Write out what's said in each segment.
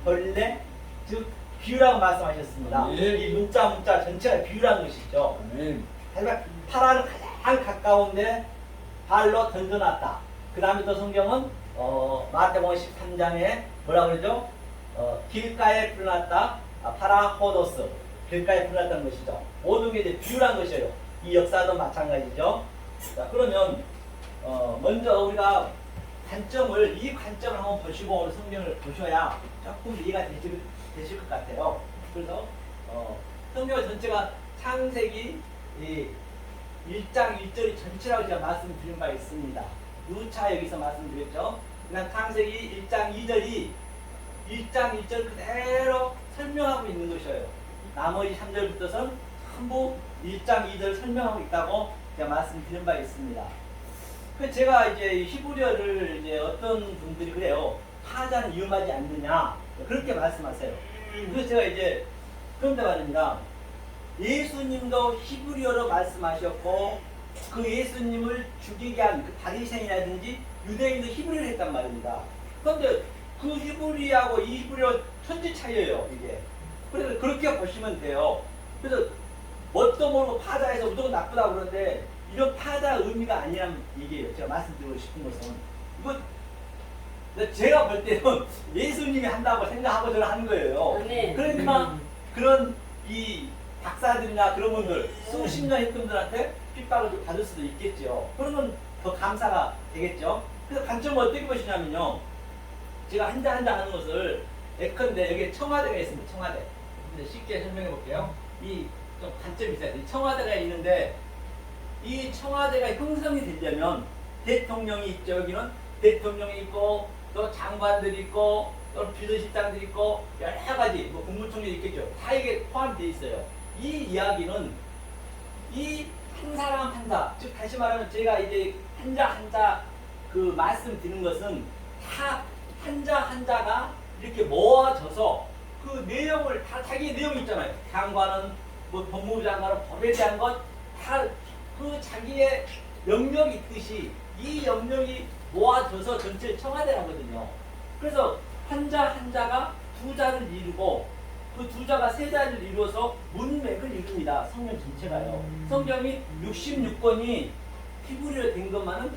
벌레, 즉 비유라고 말씀하셨습니다. 이 문자 전체가 비유라는 것이죠. 하지만 파라는 가장 가까운데 발로 던져놨다. 그 다음에 또 성경은 마태복음 13장에 뭐라 그러죠? 길가에 풀어놨다. 파라호도스. 길가에 풀어놨다는 것이죠. 모든 게 이제 비유란 것이에요. 이 역사도 마찬가지죠. 자, 그러면 먼저 우리가 이 관점을 한번 보시고 오늘 성경을 보셔야 조금 이해가 되실 것 같아요. 그래서 성경 전체가 창세기 1장 1절이 전체라고 제가 말씀드린 바 있습니다. 누차 여기서 말씀드렸죠. 그냥 창세기 1장 2절이 1장 1절 그대로 설명하고 있는 것이에요. 나머지 3절부터는 전부 1장 2절 설명하고 있다고 제가 말씀드린 바 있습니다. 제가 이제 히브리어를 이제 어떤 분들이 그래요. 파자는 위험하지 않느냐 그렇게 말씀하세요. 그래서 제가 이제 그런데 말입니다. 예수님도 히브리어로 말씀하셨고 그 예수님을 죽이게 한 그 바리새인이라든지 유대인도 히브리어를 했단 말입니다. 그런데 그 히브리하고 이 히브리어 천지 차이예요 이게. 그래서 그렇게 보시면 돼요. 그래서 뭣도 모르고 파자에서 무조건 나쁘다고 그러는데 이런 파자 의미가 아니란 얘기예요. 제가 말씀드리고 싶은 것은 이거 제가 볼 때는 예수님이 한다고 생각하고 저는 하는 거예요. 그러니까 그런 이 박사들이나 그런 분들 수십 년 했던 분들한테 핍박을 좀 받을 수도 있겠죠. 그러면 더 감사가 되겠죠. 그래서 관점을 어떻게 보시냐면요. 제가 한자 하는 것을 예컨대 여기 청와대가 있습니다. 청와대. 근데 쉽게 설명해 볼게요. 이 좀 관점이 있어야 돼요. 청와대가 있는데 이 청와대가 형성이 되려면 대통령이 있죠. 여기는 대통령이 있고 또 장관들이 있고 또 비서실장들이 있고 여러 가지 뭐 국무총리 있겠죠. 다 이게 포함되어 있어요. 이 이야기는 이 한 사람 한자, 즉 다시 말하면 제가 이제 한자 그 말씀드리는 것은 다 한자가 이렇게 모아져서 그 내용을 다 자기 내용이 있잖아요. 장관은 뭐 법무부 장관은 법에 대한 것 다 그 자기의 영역이 있듯이 이 영역이 모아져서 전체 청와대라거든요. 그래서 한자가 두 자를 이루고 그 두 자가 세 자를 이루어서 문맥을 이룹니다. 성경 전체가요. 성경이 66권이 히브리어로 된 것만은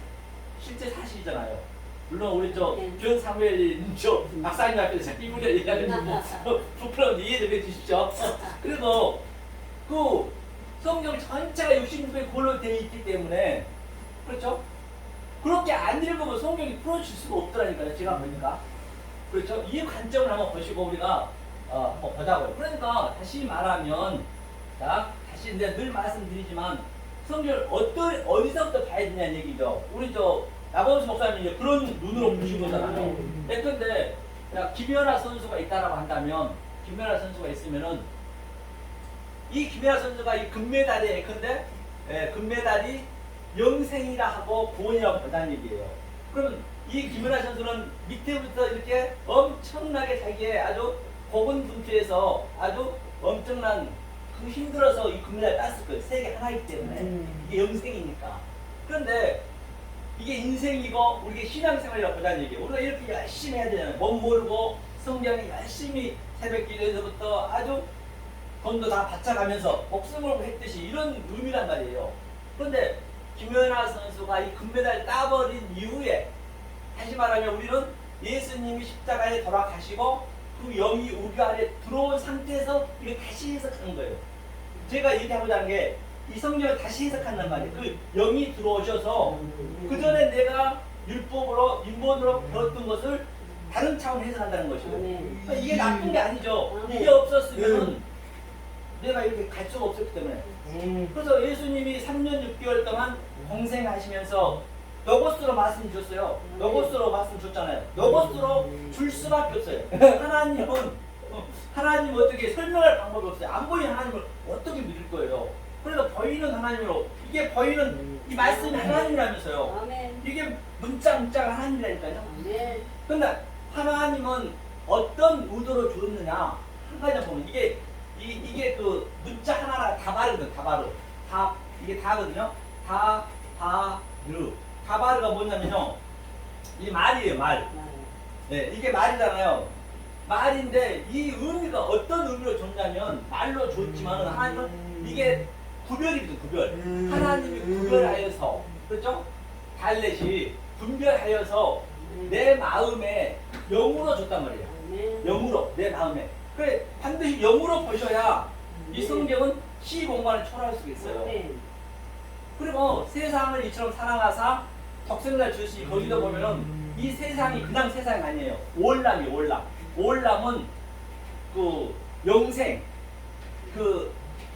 실제 사실이잖아요. 물론 우리 교현 사무엘 박사님 앞에서 히브리어 얘기하면 부끄러운데 이해 좀 해주십시오. 그래도 그 성경 전체가 66권이 그걸로 되어 있기 때문에 그렇죠? 그렇게 안 읽으면 성경이 풀어질 수가 없더라니까요. 제가 보니까. 그렇죠? 이 관점을 한번 보시고 우리가 한번 보자고요. 그러니까 다시 말하면 자, 다시 내가 늘 말씀드리지만 성경을 어디서부터 봐야 되냐는 얘기죠. 우리 나범수 목사님이 이제 그런 눈으로 보신 거잖아요. 예컨대 김연아 선수가 있다라고 한다면 김연아 선수가 있으면은 이 김연아 선수가 이 금메달이 예컨대 금메달이 영생이라 하고 구원이라고 보자는 얘기예요. 그러면 이 김연아 선수는 밑에부터 이렇게 엄청나게 자기의 아주 고군분투해서 아주 엄청난 그 힘들어서 이 금메달을 땄을 거예요. 세계 하나이기 때문에 이게 영생이니까. 그런데 이게 인생이고 우리가 신앙생활이라고 보자는 얘기예요. 우리가 이렇게 열심히 해야 되잖아요. 몸 모르고 성경에 열심히 새벽 기도에서부터 아주 돈도 다 바쳐가면서 목숨을 걸고 했듯이 이런 의미란 말이에요. 그런데 김연아 선수가 이 금메달을 따버린 이후에 다시 말하면 우리는 예수님이 십자가에 돌아가시고 그 영이 우리 안에 들어온 상태에서 이게 다시 해석하는 거예요. 제가 얘기하고자 하는 게 이 성경을 다시 해석한단 말이에요. 그 영이 들어오셔서 그 전에 내가 율법으로 인본으로 배웠던 것을 다른 차원으로 해석한다는 것이에요. 그러니까 이게 나쁜 게 아니죠. 이게 없었으면 내가 이렇게 갈 수가 없었기 때문에. 그래서 예수님이 3년 6개월 동안 공생하시면서 로고스로 말씀 주셨어요. 로고스로 말씀 줬잖아요. 로고스로 줄 수밖에 없어요. 하나님은 어떻게 설명할 방법이 없어요. 안 보이는 하나님을 어떻게 믿을 거예요. 그래서 보이는 하나님으로 이게 보이는 이 말씀이 하나님이라면서요. 이게 문자가 하나님이라니까요. 그런데 하나님은 어떤 의도로 주었느냐 한 가지 보면 이게 그 문자 하나가 다바르거든. 이게 다거든요. 다바르가 뭐냐면요. 이 말이에요. 말. 네, 이게 말이잖아요. 말인데 이 의미가 어떤 의미로 줬냐면 말로 줬지만 하나님은 이게 구별이거든. 구별. 하나님이 구별하여서 그렇죠? 달렛이 분별하여서 내 마음에 영으로 줬단 말이야. 영으로 내 마음에. 그래 반드시 영으로 보셔야 이 성경은 시공간을 초월할 수 있어요. 그리고 세상을 이처럼 사랑하사 적생날 주시 거기도 보면은 이 세상이 그냥 세상이 아니에요. 오월남이 오월남. 오월남은 그 영생 그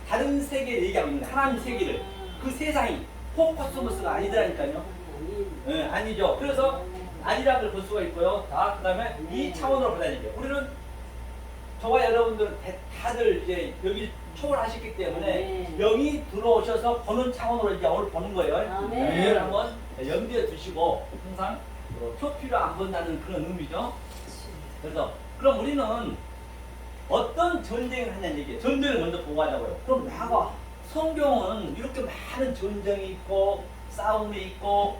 다른 세계를 얘기하고 있는 하나님 세계를 그 세상이 포커스모스가 아니더라니까요. 네, 아니죠. 그래서 아니라는 걸 볼 수가 있고요. 자, 그 다음에 이 차원으로 보다는 얘기예요. 우리는 저와 여러분들은 다들 이제 여기 초월하셨기 때문에 영이 들어오셔서 보는 차원으로 이제 오늘 보는 거예요. 네. 한번 염두에 두시고 항상 표피로 안 본다는 그런 의미죠. 그래서 그럼 우리는 어떤 전쟁을 하냐는 얘기예요. 전쟁을 먼저 보고 하자고요. 그럼 나가 성경은 이렇게 많은 전쟁이 있고 싸움이 있고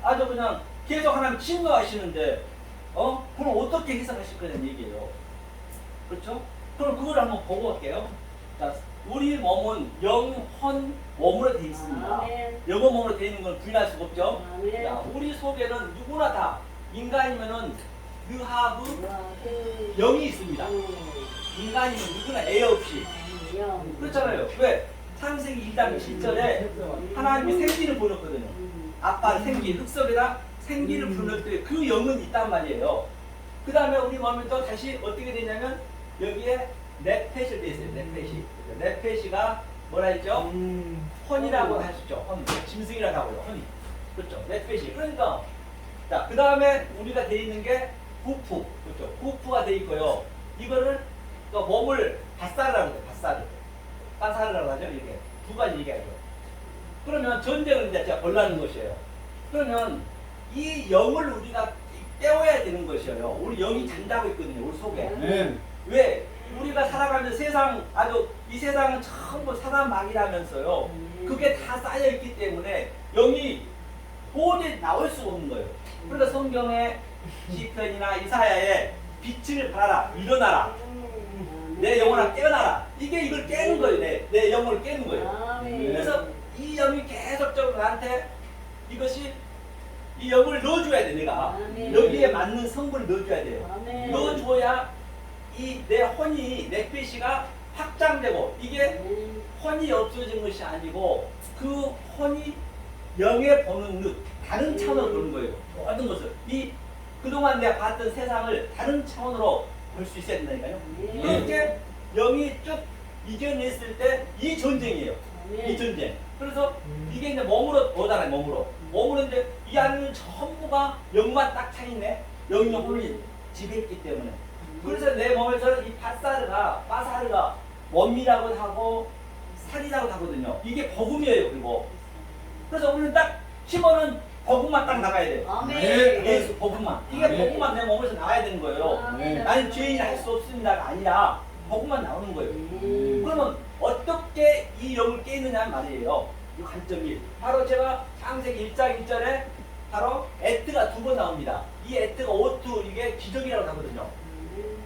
아주 그냥 계속 하나님 침노하시는데 그럼 어떻게 해석하실 거냐는 얘기예요. 그렇죠? 그럼 그걸 한번 보고 갈게요. 자, 우리 몸은 영혼 몸으로 되어 있습니다. 영혼 몸으로 되어 있는 건 부인할 수가 없죠. 자, 우리 속에는 누구나 다 인간이면은 유하브 영이 있습니다. 인간이면 누구나 애 없이 그렇잖아요. 왜? 창세기 1장 7절에 하나님이 생기를 보냈거든요. 아빠 생기, 흙속에다 생기를 부를 때 그 영은 있단 말이에요. 그 다음에 우리 몸이 또 다시 어떻게 되냐면 여기에 네펫이 돼 있어요. 네펫이. 네펫이가 뭐라 했죠? 혼이라고 하시죠. 혼. 짐승이라고 하고요. 혼이. 그렇죠. 네펫이. 그러니까 자, 그 다음에 우리가 돼 있는 게 후프. 그렇죠. 후프가 돼 있고요. 이거를 또 몸을 밭살이라고 해요. 밭살. 밭살이라고 하죠. 이렇게. 두 가지 얘기하죠. 그러면 전쟁을 이제 제가 벌라는 것이에요. 그러면 이 영을 우리가 깨워야 되는 것이에요. 우리 영이 잔다고 있거든요. 우리 속에. 왜? 우리가 살아가는 세상, 아주 이 세상은 전부 사람막이라면서요. 그게 다 쌓여있기 때문에 영이 도저히 나올 수가 없는 거예요. 그러니까 성경에 시편이나 이사야에 빛을 발하라, 일어나라. 내 영혼아 깨어나라. 이걸 깨는 거예요. 내 영혼을 깨는 거예요. 그래서 이 영이 계속적으로 나한테 이것이 이 영을 넣어줘야 돼. 내가 여기에 맞는 성분을 넣어줘야 돼요. 넣어줘야 이 내 혼이 내 pé시가 확장되고 이게 혼이 없어진 것이 아니고 그 혼이 영에 보는 듯 다른 차원으로 보는 거예요. 모든 것을 이 그동안 내가 봤던 세상을 다른 차원으로 볼 수 있어야 된다니까요. 이렇게 영이 쭉 이겨냈을 때 이 전쟁이에요. 이 전쟁. 그래서 이게 이제 몸으로 보잖아요. 몸으로 이제 이 안에는 전부가 영만 딱 차있네. 영이 혼이 지배했기 때문에. 그래서 내 몸에서는 이 바사르가 몸이라고 하고 살이라고 하거든요. 이게 복음이에요. 그리고 그래서 우리는 딱 힘어는 복음만 딱 나가야 돼요. 예수 복음만. 이게 복음만 내 몸에서 나와야 되는 거예요. 나는 죄인이 할 수 없습니다가 아니라 복음만 나오는 거예요. 그러면 어떻게 이 영을 깨느냐 말이에요. 이 관점이 바로 제가 창세기 1장 1절에 바로 에트가 두 번 나옵니다. 이 에트가 오투 이게 기적이라고 하거든요.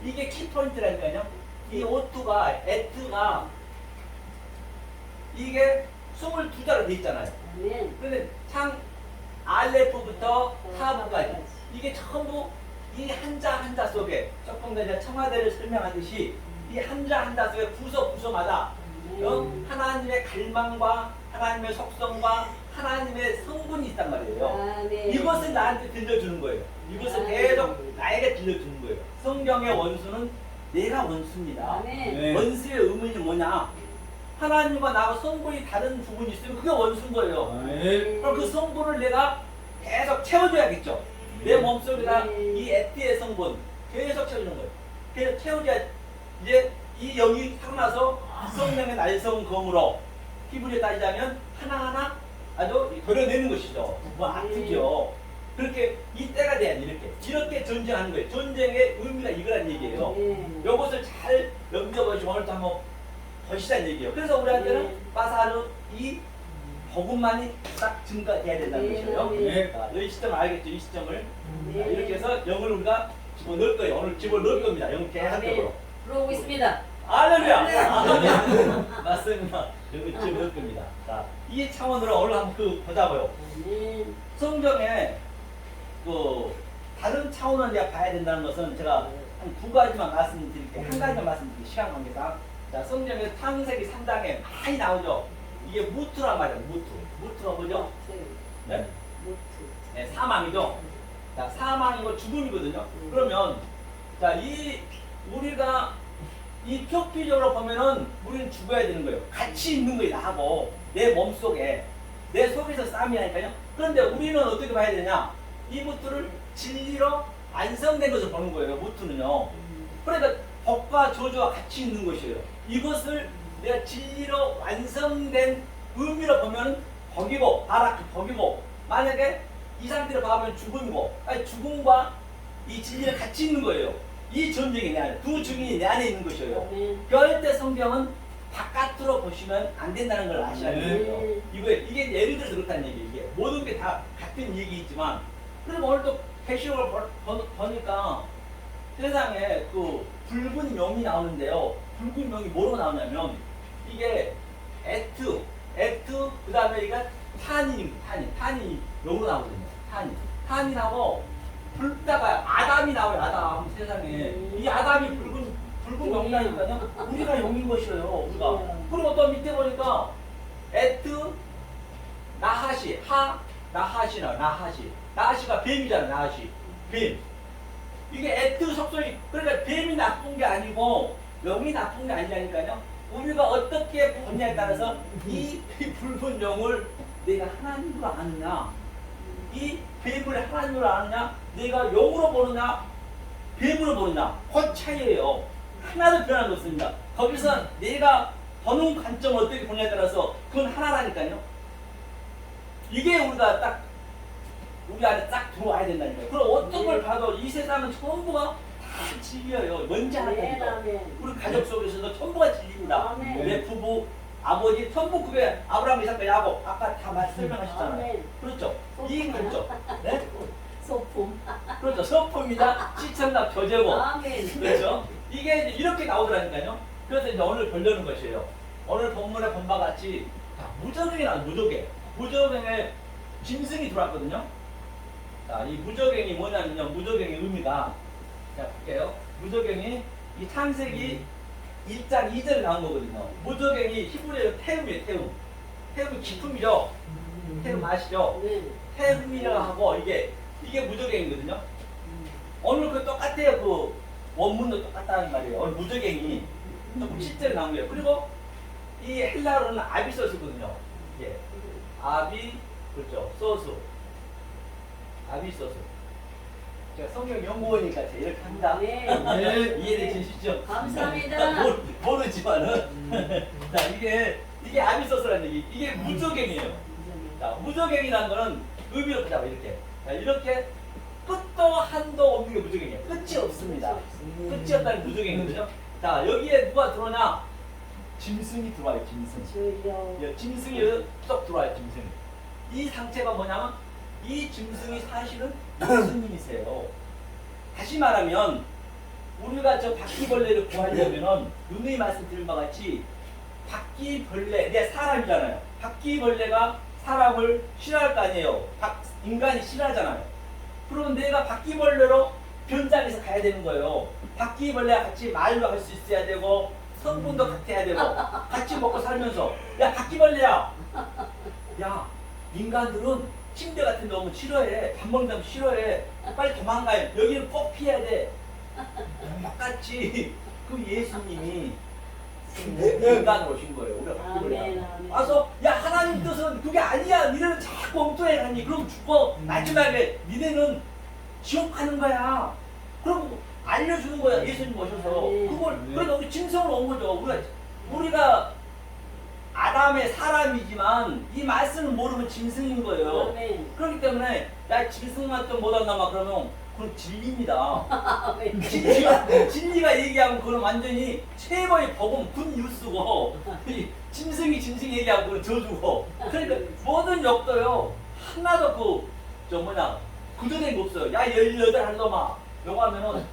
이게 키포인트라니까요. 이 오투가 에트가 이게 22자로 돼 있잖아요. 그런데 창 알레프부터 타부까지 이게 전부 이 한자 한자 속에 조금 전에 청와대를 설명하듯이 이 한자 한자 속에 부서마다 하나님의 갈망과 하나님의 속성과 하나님의 성분이 있단 말이에요. 이것을 나한테 들려주는 거예요. 이것을 계속 나에게 들려주는 거예요. 성경의 원수는 내가 원수입니다. 원수의 의문이 뭐냐? 하나님과 나하고 성분이 다른 부분이 있으면 그게 원수인 거예요. 그럼 그 성분을 내가 계속 채워줘야겠죠. 내 몸속에다 이 에티의 성분 계속 채워주는 거예요. 계속 채워줘야 이제 이 영이 살아나서 성령의 날성검으로 히브리에 따지자면 하나하나 아주 도려내는 것이죠. 뭐 아프죠. 그렇게 이때가 돼야 이렇게 전쟁하는 거예요. 전쟁의 의미가 이거란 얘기예요. 이것을 잘 염두보시고 오늘도 한번 보시자는 얘기예요. 그래서 우리한테는 바사르 이 복음만이 딱 증가돼야 된다는 것이에요. 이 시점을 알겠죠? 이 시점을. 이렇게 해서 영을 우리가 집어넣을 거예요. 오늘 집어넣을 겁니다. 영국 계속적으로. 들어오고 있습니다. 할렐루야! 맞습니다. 여기 집어넣을 겁니다. 자, 이 차원으로 오늘 한번 그 보자고요. 성경에 그 다른 차원을 내가 봐야 된다는 것은 제가 한 두 가지만 말씀드릴게요. 한 가지만 말씀드릴게요. 시간 관계상. 자, 성경에 창세기 3장에 많이 나오죠. 이게 무트란 말이에요. 무트가 뭐죠? 네? 네, 사망이죠. 자, 사망이고 죽음이거든요. 그러면 자, 우리가 이 표피적으로 보면은 우리는 죽어야 되는 거예요. 같이 있는 거예요. 나하고 내 몸속에 내 속에서 싸움이라니까요. 그런데 우리는 어떻게 봐야 되냐? 이 무트를 진리로 완성된 것을 보는 거예요. 무트는요. 그러니까 복과 저주와 같이 있는 것이에요. 이것을 내가 진리로 완성된 의미로 보면 복이고 바라크 복이고, 만약에 이 상태로 봐보면 죽음이고, 아니 죽음과 이 진리가 같이 있는 거예요. 이 전쟁이 내 안에, 두 증인이 내 안에 있는 것이에요. 그럴 때 성경은 바깥으로 보시면 안 된다는 걸 아셔야 돼요. 이게 예를 들어서 그렇다는 얘기예요. 이게 모든 게 다 같은 얘기이지만, 그리고 오늘 또 계시록을 보니까 세상에 그 붉은 용이 나오는데요. 붉은 용이 뭐로 나오냐면 이게 에트, 그 다음에 이게 탄이 용으로 나오거든요. 탄이라고 불다가 아담이 나와요. 아담 세상에 이 아담이 붉은 용이라니까요. 우리가 용인 것이에요. 우리가. 그리고 또 밑에 보니까 에트, 나하시, 나하시가 뱀이잖아. 나하시 뱀. 이게 에트 속성이, 그러니까 뱀이 나쁜 게 아니고 용이 나쁜 게 아니라니까요. 우리가 어떻게 보냐에 따라서 이 붉은 용을 내가 하나님으로 아느냐, 이 뱀을 하나님으로 아느냐, 내가 용으로 보느냐 뱀으로 보느냐, 그 차이예요. 하나도 변한 거 없습니다. 거기서 내가 보는 관점을 어떻게 보냐에 따라서 그건 하나라니까요. 이게 우리 안에 딱 들어와야 된다니까요. 그럼 어떤 걸 봐도 이 세상은 전부가 다 진리예요. 뭔지 하나니까. 우리 가족 속에서도 전부가 진리입니다. 내 부부, 아버지, 전부 그게 아브라함, 이삭, 야곱 아까 다 설명하셨잖아요. 그렇죠? 이 관점. 네? 소품. 그렇죠. 서품이다. 시청각 교제고. 그렇죠? 이게 이제 이렇게 나오더라니까요. 그래서 이제 오늘 보려는 것이에요. 오늘 본문에 본 바 같이 무저갱이 나와요. 무저갱에 짐승이 들어왔거든요. 자, 이 무저갱이 뭐냐면요. 무저갱의 의미가, 자, 볼게요. 무저갱이 이 창세기 1장 2절에 나온 거거든요. 무저갱이 히브리어로 태음이에요. 태음이 기품이죠. 태음 아시죠? 태음이라고 하고 이게 무저갱이거든요. 오늘 그 똑같아요. 그 원문도 똑같다는 말이에요. 오늘 무저갱이 조금 실제로 나온 거예요. 그리고 이 헬라어로는 아비소스거든요. 예. 그렇죠. 아비소스. 제가 성경 연구원이니까 제가 이렇게 합니다. 이해되시죠? 감사합니다. 모르지만은 자, 이게 아비소스라는 얘기. 이게 무저갱이에요. 자, 무저갱이라는 거는 의미로 보자고 이렇게. 자, 이렇게 끝도 한도 없는 게 무저갱이에요. 끝이 없습니다. 끝이 없다는 무저갱이거든요. 자, 여기에 누가 들어오냐? 짐승이 들어와요. 짐승이 쏙 들어와요. 짐승이. 이 상체가 뭐냐면 이 짐승이 사실은 예수님이세요. 다시 말하면 우리가 저 바퀴벌레를 구하려면은 누누이 말씀드린 바 같이 바퀴벌레, 내 사람이잖아요. 바퀴벌레가 사람을 싫어할 거 아니에요. 인간이 싫어하잖아요. 그러면 내가 바퀴벌레로 변장해서 가야 되는 거예요. 바퀴벌레와 같이 말도 할 수 있어야 되고 성분도 같아야 되고 같이 먹고 살면서, 야 바퀴벌레야, 야 인간들은 침대 같은 데 오면 싫어해. 밥 먹는다면 싫어해. 빨리 도망가요. 여기는 꼭 피해야 돼. 똑같이 그 예수님이 인간으로 오신 거예요. 우리가 바퀴벌레 와서 야 하나님 뜻은 그게 아니야. 니네는 자꾸 엉뚱해 가니 그럼 죽어. 마지막에 니네는 지옥 가는 거야. 그럼 알려주는 거야. 예수님 오셔서 그걸. 그러니까 우리 짐승으로 온 거죠. 우리가 아담의 사람이지만 이 말씀을 모르면 짐승인 거예요. 그렇기 때문에 야 짐승만 좀 못한다마 그러면 그건 진리입니다. 진리가 얘기하면 그건 완전히 최고의 복음 군 뉴스고, 짐승이 얘기하면 그건 저주고. 그러니까 모든 역도요 하나도 구조된 거 없어요. 야 18 한 놈아 요거 하면은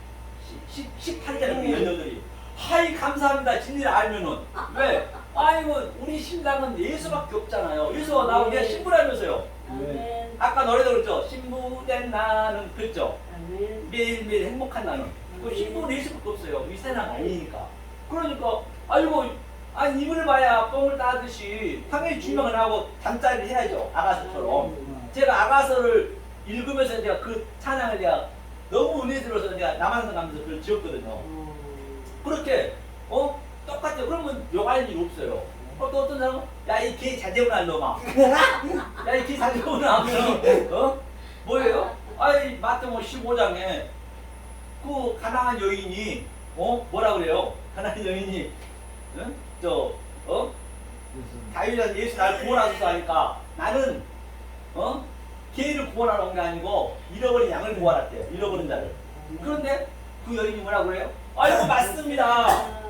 18개는 여녀들이 하이 감사합니다. 진리를 알면은 왜? 아이고 우리 신랑은 예수밖에 없잖아요. 예수가 나오고 내가 신부라면서요. 아멘. 아까 노래도 그랬죠. 신부된 나는 그랬죠. 아멘. 매일매일 행복한 나는. 그 신부는 예수밖에 없어요. 이 세상 아니니까. 그러니까 아이고 아니 이분을 봐야 뽕을 따듯이 당연히 주명을 하고 잠자리를 해야죠. 아가서처럼. 제가 아가서를 읽으면서 제가 그 찬양을 내가 너무 은혜 들어서 내가 남한산 가면서 그걸 지었거든요. 그렇게 똑같아요. 그러면 욕할 일 없어요. 또 어떤 사람은 야이 개 자제분할 놈아. 야이 개 자제분을 하면 뭐예요? 아이 마태복음 15장에 그 가난한 여인이 뭐라 그래요? 가난한 여인이 다윗은 예수 날 구원하소서 하니까 나는 개를 구원하러 온 게 아니고 잃어버린 양을 구원할게요. 잃어버린 자를. 그런데 그 여인이 뭐라 그래요? 아이고 맞습니다.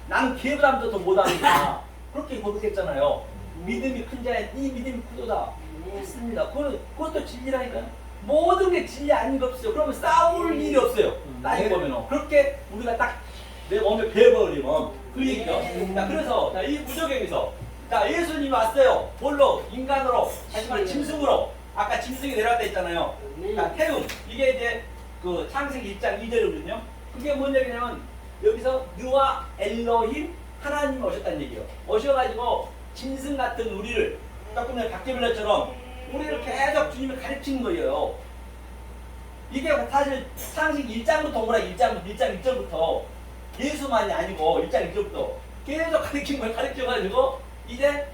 나는 개보다도 더 못합니다. 그렇게 고백했잖아요. 믿음이 큰 자의 이 믿음이 크도다. 맞습니다. 그것도 진리라니까요. 모든 게 진리 아닌 게 없어요. 그러면 싸울 일이 없어요. 따지고 보면 그렇게 우리가 딱 내 몸에 배워버리면 그 얘기죠. 자, 그래서 이 무적행에서 예수님이 왔어요. 뭘로? 인간으로, 하지만 짐승으로. 아까 짐승이 내려왔다 했잖아요. 자, 태움. 이게 이제 그 창세기 1장 2절이거든요. 그게 뭔 얘기냐면 여기서 느와 엘로힘 하나님이 오셨다는 얘기예요. 오셔가지고 짐승 같은 우리를 조금 전에 박재빌라처럼 우리를 계속 주님이 가르치는 거예요. 이게 사실 창세기 1장부터 오라 1장 1절부터 예수만이 아니고 1장 1절부터 계속 가르친 걸 가르쳐가지고 이게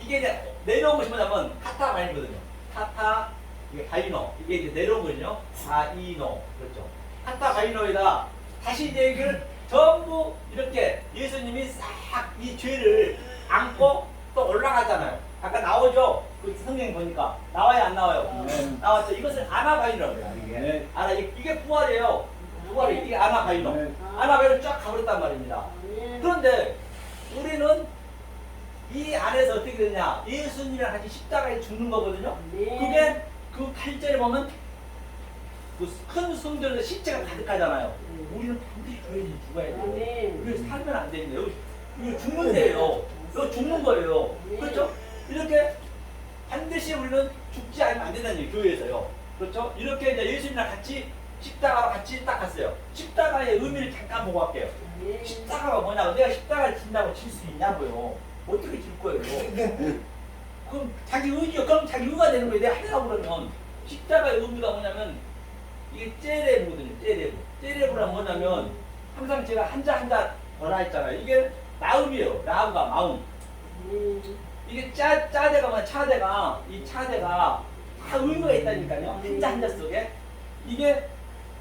이제 내려온 것이 뭐냐면 카타 바이노거든요. 카타 이게 바이노 이게 이제 내려온 거죠. 바이노 그렇죠. 카타 바이노에다 다시 이제 이걸 전부 이렇게 예수님이 싹 이 죄를 안고 또 올라가잖아요. 아까 나오죠. 그 성경 보니까 나와요 안 나와요? 나왔죠. 이것을 아나바이노라고 해요. 이게 이게 부활이에요. 부활이 이게 아나바이노. 아나바이노 쫙 가버렸단 말입니다. 그런데 우리는 이 안에서 어떻게 되냐? 예수님이랑 같이 십자가에 죽는 거거든요. 그게 그 8절에 보면 그 큰 성전에서 십자가 가득하잖아요. 우리는 반드시 죽어야 돼요. 그래서 살면 안 되는데요. 이거 죽는 데예요. 이거 죽는 거예요. 그렇죠? 이렇게 반드시 우리는 죽지 않으면 안 된다는 얘기예요. 교회에서요. 그렇죠? 이렇게 이제 예수님이랑 같이 십자가와 같이 딱 갔어요. 십자가의 의미를 잠깐 보고 갈게요. 십자가가 뭐냐고. 내가 십자가를 진다고 질 수 있냐고요. 어떻게 질 거예요? 그럼 자기 의지요. 그럼 자기 의가 되는 거예요. 내가 하려고 그러면. 십자가의 의미가 뭐냐면 이게 째레부거든요. 째레부. 째레부란 뭐냐면 항상 제가 한자 뭐라 했잖아요. 이게 마음이에요. 라우가 마음. 이게 짜대가 뭐냐 차대가 이 차대가 다 의미가 있다니까요. 한자 속에 이게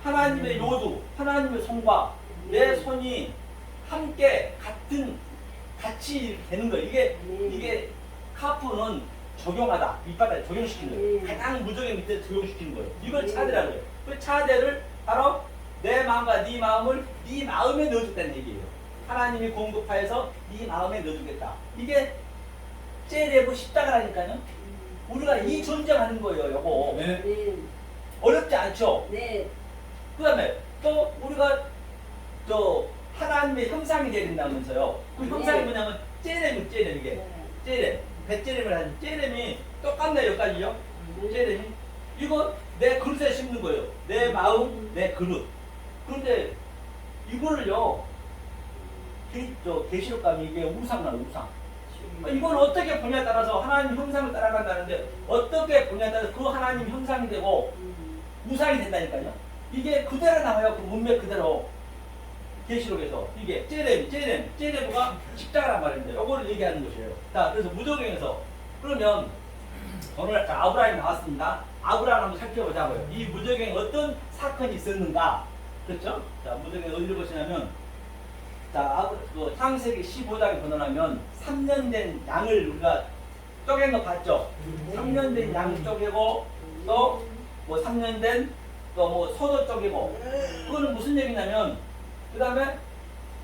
하나님의 요두, 하나님의 손과 내 손이 함께 같이 되는 거예요. 이게 카프는 적용하다, 밑바닥에 적용시키는 거예요. 가장 무적의 밑에 적용시키는 거예요. 이걸 차대라고 해요. 그 차대를 바로 내 마음과 네 마음을 네 마음에 넣어줬다는 얘기예요. 하나님이 공급하여서 네 마음에 넣어주겠다. 이게 째레브 십자가라니까요. 우리가 이 존재하는 거예요. 요거 어렵지 않죠? 그 다음에 또 우리가 하나님의 형상이 되야 된다면서요. 그 형상이 뭐냐면 째렘 이게 째렘 배째렘을 하는 째렘이 똑같네요. 여기까지요. 째렘이 이거 내 그릇에 심는 거예요. 내 마음 내 그릇. 그런데 이거를요 계시록 가면 이게 우상나 우상. 이건 어떻게 보냐에 따라서 하나님 형상을 따라간다는데 어떻게 보냐에 따라서 그 하나님 형상이 되고 우상이 된다니까요. 이게 그대로 나와요. 그 문맥 그대로. 계시록에서 이게 째레브가 십자가란 말인데 요거를 얘기하는 것이에요. 자, 그래서 무적행에서 그러면 오늘 아브라함이 나왔습니다. 아브라함 한번 살펴보자고요. 이 무적행에 어떤 사건이 있었는가? 그렇죠? 자, 무적행 어디를 보시냐면 그 창세기 15장에 보면 3년 된 양을 우리가 쪼갠 거 봤죠? 3년 된 양 쪼개고 또 뭐 3년 된 또 뭐 소도 쪼개고 그거는 무슨 얘기냐면 그 다음에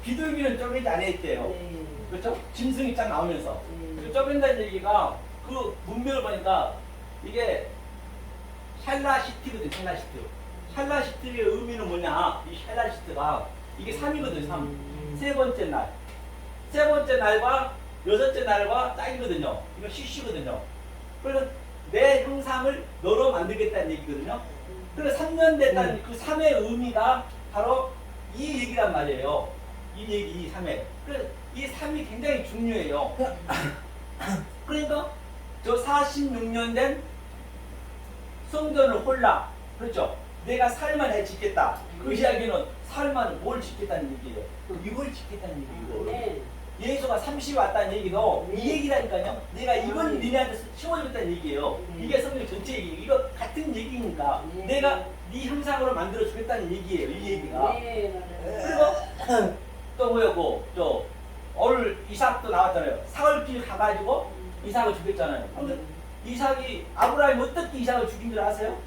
비둘기는 쪼개지 않아 있대요. 그렇죠? 짐승이 쫙 나오면서 쪼갠다는 얘기가 그 문맥을 보니까 이게 샬라시티거든. 샬라시트의 의미는 뭐냐? 이 샬라시트가 이게 3이거든요. 3. 세 번째 날. 세 번째 날과 여섯째 날과 짝이거든요. 이거 시시거든요. 그래서 내 형상을 너로 만들겠다는 얘기거든요. 그래서 3년 됐다는 그 3의 의미가 바로 이 얘기란 말이에요. 이 얘기, 이 3회. 그래서 이 3이 굉장히 중요해요. 그러니까 저 46년 된 성전을 홀라. 그렇죠? 내가 살만 짓겠다. 그 이야기는 살만 뭘 짓겠다는 얘기예요. 이걸 짓겠다는 얘기고. 네. 예수가 30 왔다는 얘기도 이 얘기라니까요. 내가 이걸 니네한테 심어주겠다는 얘기예요. 이게 성경 전체 얘기. 이거 같은 얘기니까 내가 네 형상으로 만들어 주겠다는 얘기예요. 이 얘기가. 네, 맞아요. 그리고 또 뭐였고 저 오늘 이삭도 나왔잖아요. 사흘길 가가지고 이삭을 죽였잖아요. 근데 이삭이 아브라함이 어떻게 이삭을 죽인 줄 아세요?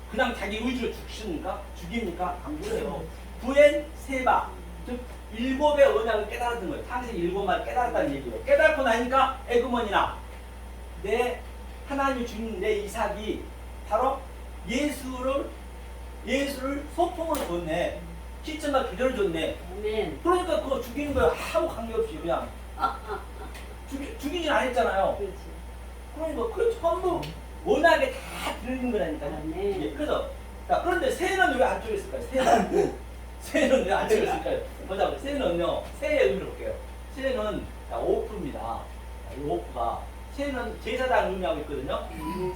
그냥 자기 의지로 죽습니까? 죽입니까? 안 그래요. 부엔 세바 즉 7의 언약을 깨달았던 거예요. 탄생 7만 깨달았다는 얘기예요. 깨닫고 나니까 에그머니나 내 하나님 주님 내 이삭이 바로 예수를 소품으로 줬네. 시점과 기도를 줬네. 아멘. 그러니까 그거 죽이는 거예요. 아무 관계없이 그냥 죽이진 않았잖아요. 그렇지. 그러니까 그 전부 워낙에 다 들린 거라니까요. 네. 예, 그래서 자, 그런데 새는 왜 안쪽에 있을까요? 새는 왜 안쪽에 있을까요? 보자고요. 새는요. 새의 의미를 볼게요. 새는 자, 오프입니다. 이 오프가 새는 제사장 의미하고 있거든요.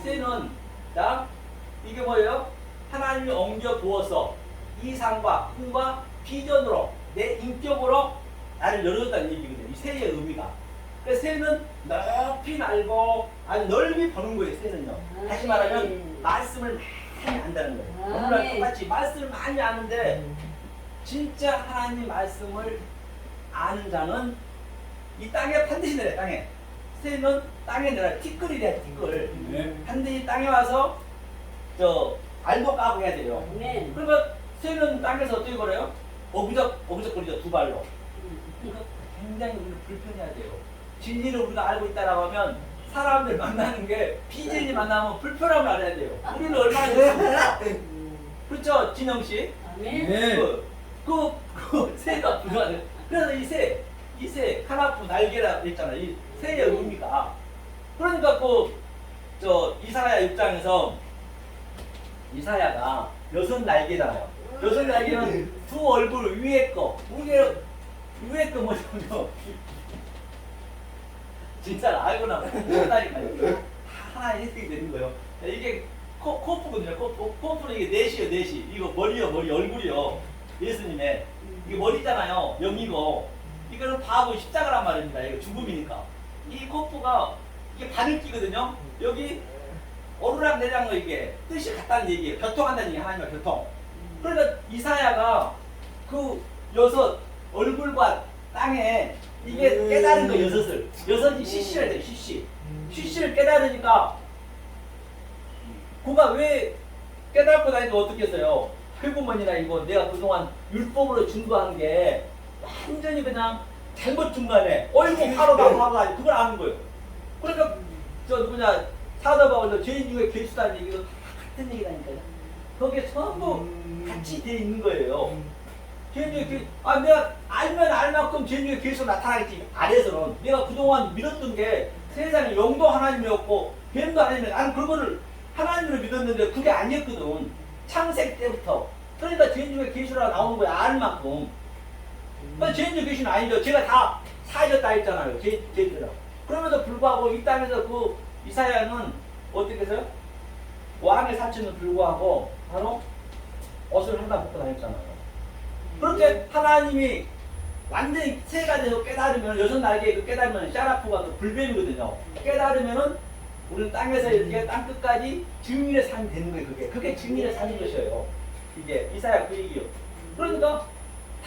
새는 자 이게 뭐예요? 하나님이 엉겨 부어서 이상과 꿈과 비전으로 내 인격으로 나를 열어줬다는 얘기거든요. 이 새의 의미가. 그래서 새는 높이 날고 아주 넓이 보는 거예요. 새는요. 다시 말하면 말씀을 많이 안다는 거예요. 오늘날 똑같이 말씀을 많이 아는데 진짜 하나님 말씀을 아는 자는 이 땅에 반드시 내려. 땅에 새는 땅에 내려. 티끌이래요. 티끌. 반드시 땅에 와서 저 알도 까고 해야 돼요. 네. 그러니까 새는 땅에서 어떻게 걸어요? 어부적거리죠. 두 발로. 그러니까 굉장히 우리가 불편해야 돼요. 진리를 우리가 알고 있다라고 하면 사람들 만나는 게 비진리 만나면 불편함을 알아야 돼요. 우리는 얼마나 좋습니까? 그렇죠, 진영 씨? 아멘. 그 새가 불편해요. 그래서 이 새 하나뿐 날개라 했잖아요. 이 새의 의미가. 그러니까 저 이사야 6장에서 이사야가 6날개잖아요. 6날개는 두 얼굴 위에 거, 위에 거 뭐냐면 진짜 알고나 못하니까요. 하나 해석이 되는 거예요. 이게 코프거든요. 코프는 이게 넷이요, 넷이. 이거 머리요, 머리, 얼굴이요. 예수님의 이게 머리잖아요. 영이고 이거는 바하고 십자가란 말입니다. 이거 죽음이니까. 이 코프가 이게 바늘기거든요. 여기 오르락 내리락 이게 뜻이 같다는 얘기예요. 교통한다는 얘기 하나님과 교통. 그러니까 이사야가 그 여섯 얼굴과 땅에 이게 깨달은 거 여섯이 시시를 해요. 시시를 깨달으니까 그가 왜 깨닫고 다니까 어떻게 했어요? 회부모니나 이거 내가 그동안 율법으로 증거한 게 완전히 그냥 잘못 중간에 어이구 하루가 그걸 아는 거예요. 그러니까 저 누구냐 사도바울도 죄인 중에 괴수다는 얘기도 다 같은 얘기라니까요. 거기에 전부 같이 돼 있는 거예요. 죄인 중에 괴수, 내가 알면 알만큼 죄인 중에 괴수 나타나겠지. 아래서는 내가 그동안 믿었던 게 세상에 영도 하나님이었고 뱀도 하나님이었고 나는 그거를 하나님으로 믿었는데 그게 아니었거든. 창세 때부터. 그러니까 죄인 중에 괴수라고 나오는 거야. 알 만큼. 죄인 중에 괴수는 아니죠. 제가 다 사해졌다 했잖아요. 죄인들은. 그럼에도 불구하고 이 땅에서 그 이사야는 어떻게 해서요? 왕의 사촌을 불구하고 바로 옷을 항상 벗고 다녔잖아요. 그렇게 하나님이 완전히 새가 돼서 깨달으면 여섯 날개에 그 깨달으면 샤라프가 그 불뱀이거든요. 깨달으면은 우리는 땅에서 이렇게 땅 끝까지 증인의 삶이 되는 거예요. 그게 증인의 삶인 것이에요. 이게 이사야 그 얘기요. 그러니까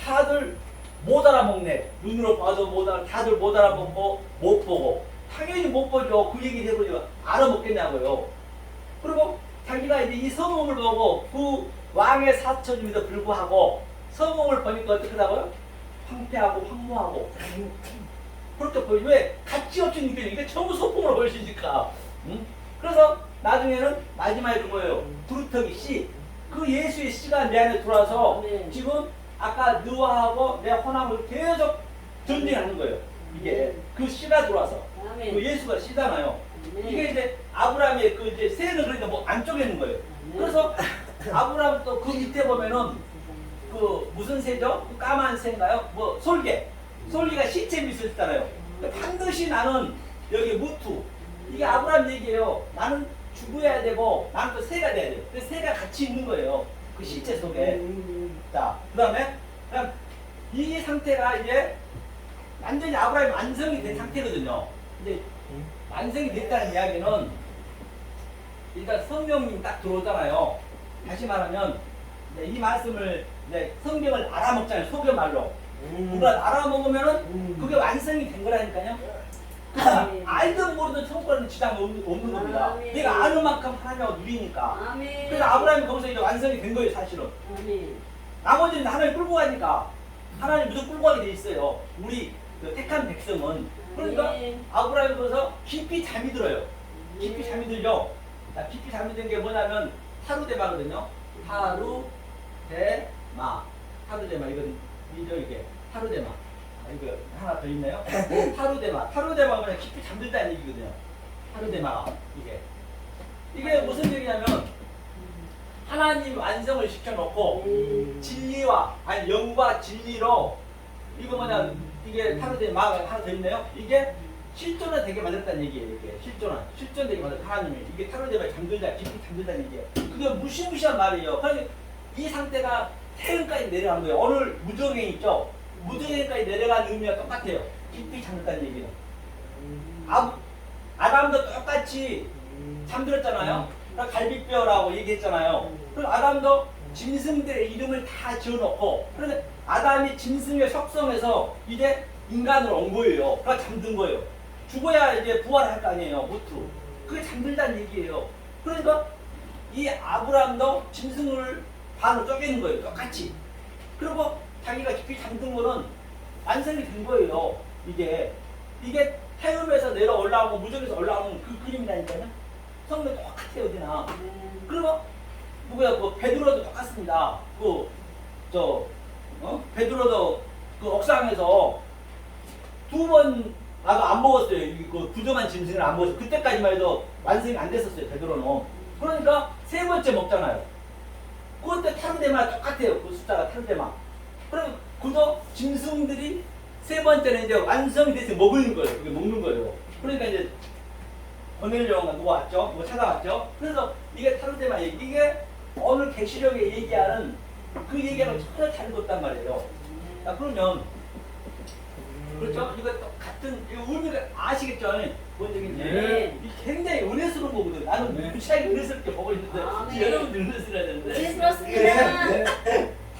다들 못 알아먹네. 눈으로 봐도 못 알아. 다들 못 알아먹고 못 보고. 당연히 못 보죠. 그 얘기 해보죠. 알아먹겠냐고요. 그리고 자기가 이제 이 성공을 보고 그 왕의 사천임에도 불구하고 성공을 보니까 어떻게 하고요? 황폐하고 황무하고 그렇게 보이죠. 왜? 가치 없이 느껴요. 이게 전부 소품으로 보이시니까. 그래서 나중에는 마지막에 그거예요. 두루터기 씨. 그 예수의 씨가 내 안에 들어와서 아멘. 지금 아까 너하고 내 혼합을 계속 전쟁하는 거예요. 이게 그 씨가 들어와서 아멘. 그 예수가 씨잖아요. 아멘. 이게 이제 아브라함의 그 이제 새는 그러니까 뭐 안쪽에 있는 거예요. 그래서 아브라함 또 그 밑에 보면은 그 무슨 새죠? 그 까만 새인가요? 뭐 솔개. 솔개가 시체 밑에 있잖아요. 반드시 나는 여기 무투. 이게 아브라함 얘기예요. 나는 죽어야 되고 나는 또 새가 돼야 돼요. 근데 새가 같이 있는 거예요. 그 시체 속에. 자, 그다음에 그냥 이 상태가 이제 완전히 아브라함이 완성이 된 상태거든요. 이제 완성이 됐다는 이야기는 일단 성령님 딱 들어오잖아요. 다시 말하면 이제 이 말씀을 이제 성경을 알아먹잖아요. 속의 말로. 누가 알아먹으면은 그게 완성이 된 거라니까요. 아멘. 알든 모르든 성과는 지장이 없는 겁니다. 아멘. 내가 아는 만큼 하나님하고 누리니까. 아멘. 그래서 아브라함이 거기서 이제 완성이 된 거예요, 사실은. 아멘. 나머지는 하나님 끌고 가니까 하나님 무조건 끌고 가게 돼 있어요. 우리 그 택한 백성은. 그러니까 아멘. 아브라함이 거기서 깊이 잠이 들어요. 깊이 잠이 들죠. 자, 깊이 잠이 든 게 뭐냐면 타루데마거든요. 타루데마. 타루데마 이건 이죠 이게 타루데마. 아, 이거 하나 더 있네요. 타루데마. 타루데마가 그냥 깊이 잠들다는 얘기거든요. 타루데마가 이게 무슨 얘기냐면 하나님 완성을 시켜놓고 진리와 아니 영과 진리로 이거 뭐냐 이게 타루데마가 하나 더 있네요. 이게 실존화 되게 만들었다는 얘기예요. 이게 실존되게 만들 하나님이 이게 타로데마에 잠들다 깊이 잠들다는 얘기예요. 그게 무시무시한 말이에요. 그러니 이 상태가 태음까지 내려간 거예요. 오늘 무정행 있죠? 무정행까지 내려간 의미가 똑같아요. 깊이 잠들다는 얘기는. 아담도 똑같이 잠들었잖아요. 그러니까 갈비뼈라고 얘기했잖아요. 그럼 아담도 짐승들의 이름을 다 지어놓고 그런데 아담이 짐승의 속성에서 이제 인간으로 온 거예요. 그러니까 잠든 거예요. 죽어야 이제 부활할 거 아니에요. 무트. 그게 잠들다는 얘기예요. 그러니까 이 아브라함도 짐승을 반으로 쪼개는 거예요. 똑같이. 그리고 자기가 깊이 잠든 거는 완성이 된 거예요. 이게 태음에서 내려 올라오고 무적에서 올라오는 그 그림이라니까요. 성경 똑같아요, 어디나. 그리고 누구야? 그 베드로도 똑같습니다. 베드로도 그 옥상에서 두 번 나도 안 먹었어요. 그 부정한 짐승을 안 먹었어요. 그때까지만 해도 완성이 안 됐었어요. 베드로는. 그러니까 세 번째 먹잖아요. 그때 타르데마 똑같아요. 그 숫자가 타르데마. 그럼 그도 짐승들이 세 번째는 이제 완성이 돼서 먹는 거예요. 그게 먹는 거예요. 그러니까 이제 고넬료가 누가 왔죠? 누가 찾아왔죠? 그래서 이게 타르데마 얘기. 이게 오늘 계시록에 얘기하는 그 얘기하고 전혀 다르단 말이에요. 자, 그러면 그렇죠? 이거 같은 의미가 아시겠죠? 뭔 얘기인지. 네. 이게 굉장히 은혜스러운 거거든. 나는 무지하게 은혜스럽게 보고 있는데 네. 여러분들 은혜스러워야 되는데. 은혜스럽습니다.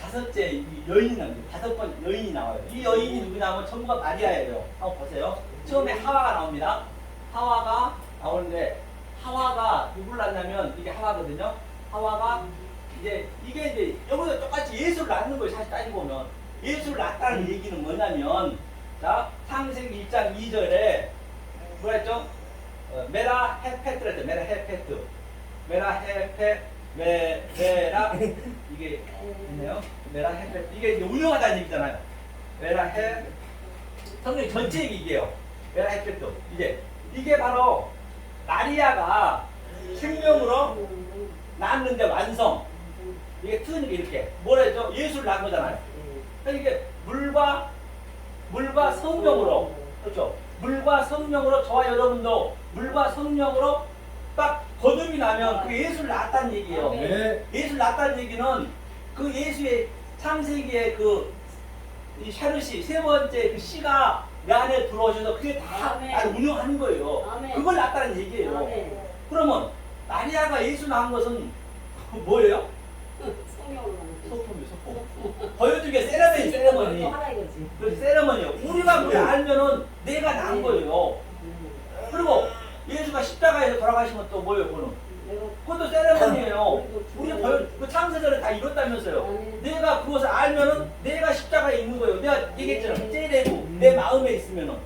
다섯째 이 여인이 나옵니다. 다섯 번 여인이 나와요. 이 여인이 누구냐면 전부가 마리아예요. 한번 보세요. 처음에 하와가 나옵니다. 하와가 나오는데 하와가 누굴 낳냐면 이게 하와거든요. 하와가 이게 여기서 똑같이 예수를 낳는 거예요. 사실 따지고 보면 예수를 낳았다는 얘기는 뭐냐면 자 창세기 1장 2절에 뭐라 했죠? 메라 헤페트라 했죠. 메라 헤페트. 메라 헤페 메라 이게 있네요. 메라 헤페트 이게 이제 운영하다는 얘기잖아요. 메라 헤 성경 전체 얘기예요. 메라 헤페트 이게 바로 마리아가 생명으로 낳았는데 완성. 이게 트는 게 이렇게 뭐라 했죠? 예수를 낳은 거잖아요. 그러니까 이게 물과 성령으로 그렇죠. 물과 성령으로 저와 여러분도 물과 성령으로 딱 거듭이 나면 그 예수를 낳았다는 얘기예요. 네. 예수를 낳았다는 얘기는 그 예수의 창세기의 이 샤르시 세 번째 그 씨가 내 안에 들어오셔서 그게 다 아멘. 나를 운영하는 거예요. 아멘. 그걸 낳았다는 얘기예요. 아멘. 그러면 마리아가 예수 낳은 것은 뭐예요? 성령으로 소품이 보여주게 세레머니. 하나 이거지. 그 세레머니요. 우리가 그걸 알면은 내가 낳은 거예요. 그리고 예수가 십자가에서 돌아가신 것도 뭐예요, 그거는? 그것도 세레머니예요. 우리 그 창세전에 다 이뤘다면서요. 내가 그것을 알면은 내가 십자가에 있는 거예요. 내가 얘기했잖아요. 째레고 내 마음에 있으면은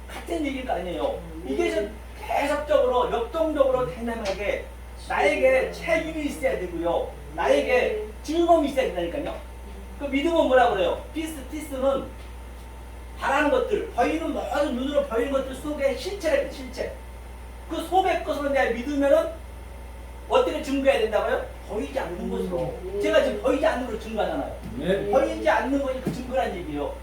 같은 얘기일 거 아니에요. 이게 계속적으로 역동적으로 다이나믹하게 나에게 책임이 있어야 되고요. 나에게 즐거움이 있어야 된다니까요. 그 믿음은 뭐라 그래요? 피스는 바라는 것들, 보이는 모든 눈으로 보이는 것들 속에 실체가 있다, 실체. 그 속의 것으로 내가 믿으면은 어떻게 증거해야 된다고요? 보이지 않는 것으로. 제가 지금 보이지 않는 것으로 증거하잖아요. 네. 보이지 않는 것이 그 증거란 얘기예요.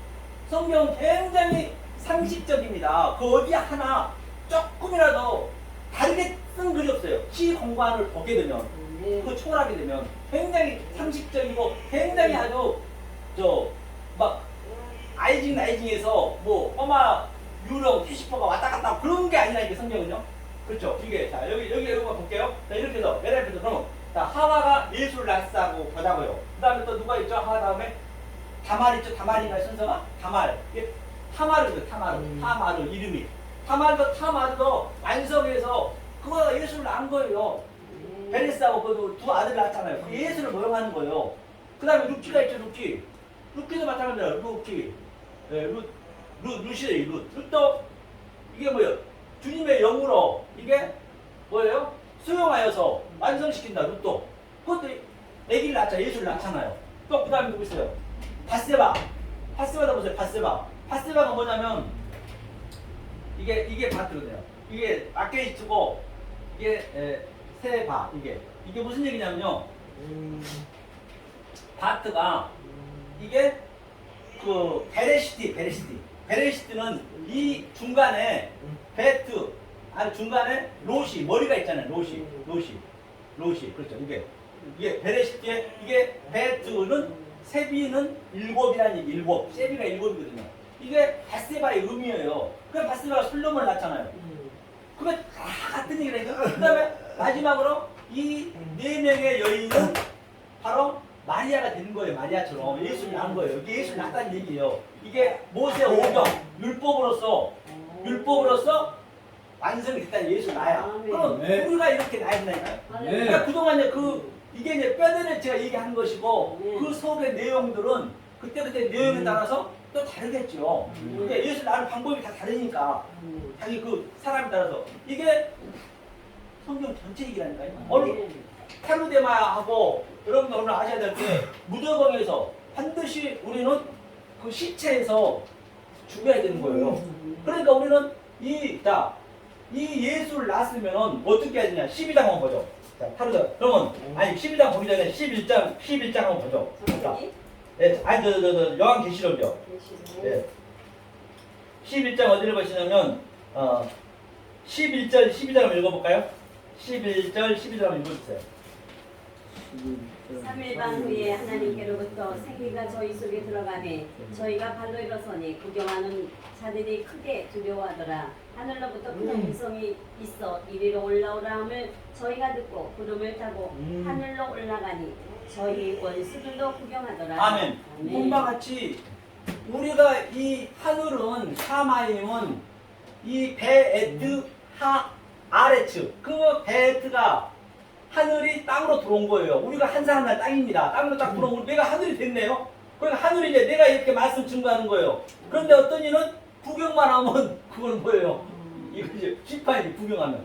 성경은 굉장히 상식적입니다. 그 어디 하나 조금이라도 다르게 쓴 글이 없어요. 시공간을 보게 되면, 그 초월하게 되면 굉장히 상식적이고 굉장히 아주 막 아이징에서 뭐 허마 유령 캐시퍼가 왔다 갔다 하고 그런 게 아니라 이게 성경은요. 그렇죠. 이게 자 여기 한번 볼게요. 자 이렇게 해서 예를 그러면 자 하와가 예수를 낳았다고 보자고요. 그다음에 또 누가 있죠? 하와 다음에 다말 있죠. 다말인가 순서가 다말. 이게 타마르 이름이 타마르도 완성해서 그거가 예수를 낳은 거예요. 베레스하고 그두 아들 낳았잖아요. 그 예수를 모형하는 거예요. 그 다음에 루키가 있죠, 루키도 마찬가지예요. 루키. 네, 룻이에요, 룻도 이게 뭐예요? 주님의 영으로 이게 뭐예요? 수용하여서 완성시킨다, 룻도. 그것도 애기를 낳자, 예수를 낳잖아요. 또 그 다음에 누구 있어요? 바세바도 보세요, 바세바가 뭐냐면 이게 바트거든요. 이게 아케이트고 이게 세바 이게 무슨 얘기냐면요. 바트가 이게 그 베레시티는 이 중간에 베트 아니 중간에 로시 머리가 있잖아요. 로시 그렇죠. 이게 베레시티에 이게 베트는 세비는 일곱이라는 얘기. 세비가 일곱이거든요. 이게 바세바의 의미예요. 그럼 바세바가 솔로몬을 낳잖아요. 그게 다 같은 얘기를 해요. 그 다음에 마지막으로 이 네 명의 여인은 바로 마리아가 되는 거예요. 마리아처럼 예수를 낳은 거예요. 이게 예수를 낳았다는 얘기예요. 이게 모세 오경 율법으로서 완성이 됐다는 예수 나야. 그럼 우리가 이렇게 나야 된다니까요. 그러니까 그동안 이게 이제 뼈대를 제가 얘기하는 것이고 그 속의 내용들은 그때 내용에 따라서 또 다르겠죠. 그러니까 예수 낳는 방법이 다 다르니까 자기 그 사람에 따라서 이게 성경 전체 얘기라니까요. 오늘 헤로데마하고 여러분들 오늘 아셔야 될 게 무덤에서 반드시 우리는 그 시체에서 죽여야 되는 거예요. 그러니까 우리는 이 예수를 낳았으면 어떻게 해야 되냐? 12장 한번 보죠. 자, 하루다. 그러면 아니 12장 보기 전에 11장 한번 보죠. 자, 네, 아니 요한계시록이요. 네. 11장 어디를 보시냐면 11절 12절 한번 읽어볼까요? 11절 12절 한번 읽어주세요. 3일 반 후에 하나님께로부터 생기가 저희 속에 들어가매 저희가 발로 일어서니 구경하는 자들이 크게 두려워하더라. 하늘로부터 큰 음성이 있어 이리로 올라오라 함을 저희가 듣고 구름을 타고 하늘로 올라가니 저희 원수들도 구경하더라. 아멘. 본바 같이 우리가 이 하늘은 샤마임은 이 베에트 하 아레츠 그 베에트가 하늘이 땅으로 들어온 거예요. 우리가 한 사람 한 땅입니다. 땅으로 딱 들어온 우리 내가 하늘이 됐네요. 그러니까 하늘이 이제 내가 이렇게 말씀 증거하는 거예요. 그런데 어떤 이는 구경만 하면 그건 뭐예요? 이거 이제 심판이 구경하면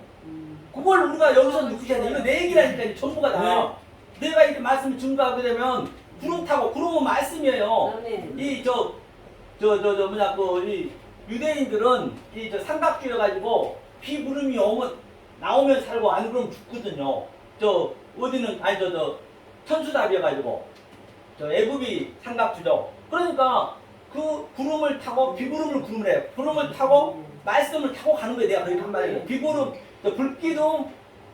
그걸 우리가 여기서 느끼셔야 돼. 이거 내 얘기라니까 전부가 다. 내가 이렇게 말씀을 증거하게 되면 구름 타고 구름은 말씀이에요. 이 이 유대인들은 이 삼각주여 가지고 비구름이 나오면 살고 안 그러면 죽거든요. 어디는 아니 천수답이어 가지고 애굽이 삼각주죠. 그러니까 그 구름을 타고 비구름을 구름을 해요. 구름을 타고 말씀을 타고 가는 거예요. 내가 그렇게 한 말이에요. 비구름 불기둥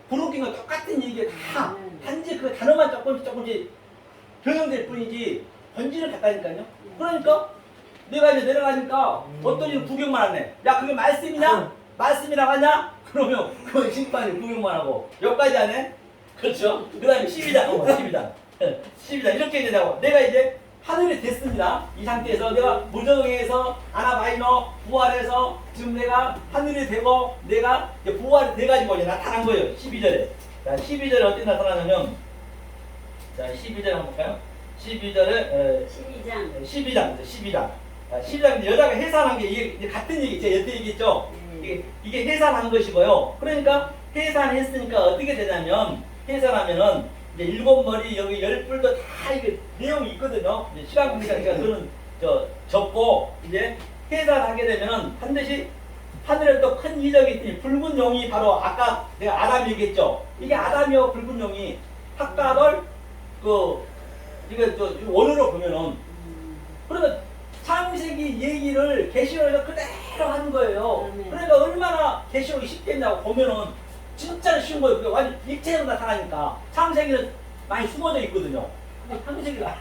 부르기가 똑같은 얘기예요. 다 단지 그 단어만 조금씩 변형될 뿐이지 본질을 같다니까요. 그러니까 내가 이제 내려가니까 어떤 일은 구경만 하네. 야 그게 말씀이냐? 말씀이라고 하냐? 그러면 그건 심판이 구경만 하고 여기까지 하네? 그렇죠? 그 다음에 12장 이렇게 되자고 내가 이제 하늘이 됐습니다. 이 상태에서 내가 무정에서 아나바이노 부활해서 지금 내가 하늘이 되고 내가 이제 부활이 돼가지고 이제 나타난 거예요. 12절에. 자, 12절에 어떻게 나타나냐면 자, 12절 한번 볼까요? 12절에 12장. 자, 12장 여자가 해산한 게 이게 같은 얘기, 제가 여태 얘기했죠? 이게 해산한 것이고요. 그러니까 해산했으니까 어떻게 되냐면 해산하면은 이제 7머리 여기 10뿔도 다 이게 내용이 있거든요. 이제 시간 관계니까 그거는 적고 이제 계산하게 되면은 반드시 하늘에 또 큰 이적이 있더니 붉은 용이 바로 아까 내가 아담 얘기했죠. 이게 아담이요 붉은 용이 학갑을 이게 원어로 보면은 그러면 창세기 얘기를 계시록에서 그대로 하는 거예요. 그러니까 얼마나 계시록이 쉽겠냐고 보면은 진짜 쉬운 거예요. 그게 완전 입체로 나타나니까 창세기는 많이 숨어져 있거든요. 근데 창세기가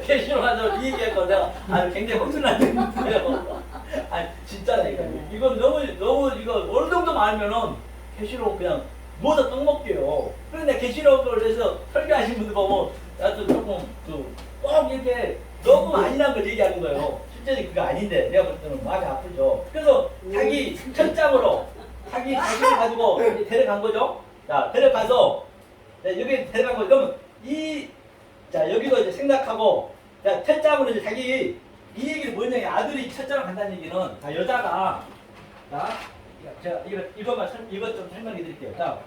계시록 가서 이 얘기할 거 내가 굉장히 혼란했는데요. 아니 진짜네 이건 너무 이거 어느 정도 알면은 계시록 그냥 누워서 떡 먹게요. 그런데 계시록을 해서 설교하신 분들 보면 나도 조금 꼭 이렇게 너무 아니란 걸 얘기하는 거예요. 실제로 그거 아닌데 내가 볼 때는 마음이 아프죠. 그래서 자기 철장으로 자기 자신을 가지고 데려간 거죠. 자 데려가서 여기 데려간 거죠. 그러면 자 여기도 이제 생각하고 자 철장으로 이제 자기 이 얘기를 뭐냐면 아들이 철장을 간다는 얘기는 자 여자가 자 제가 이것 좀 설명해 드릴게요. 자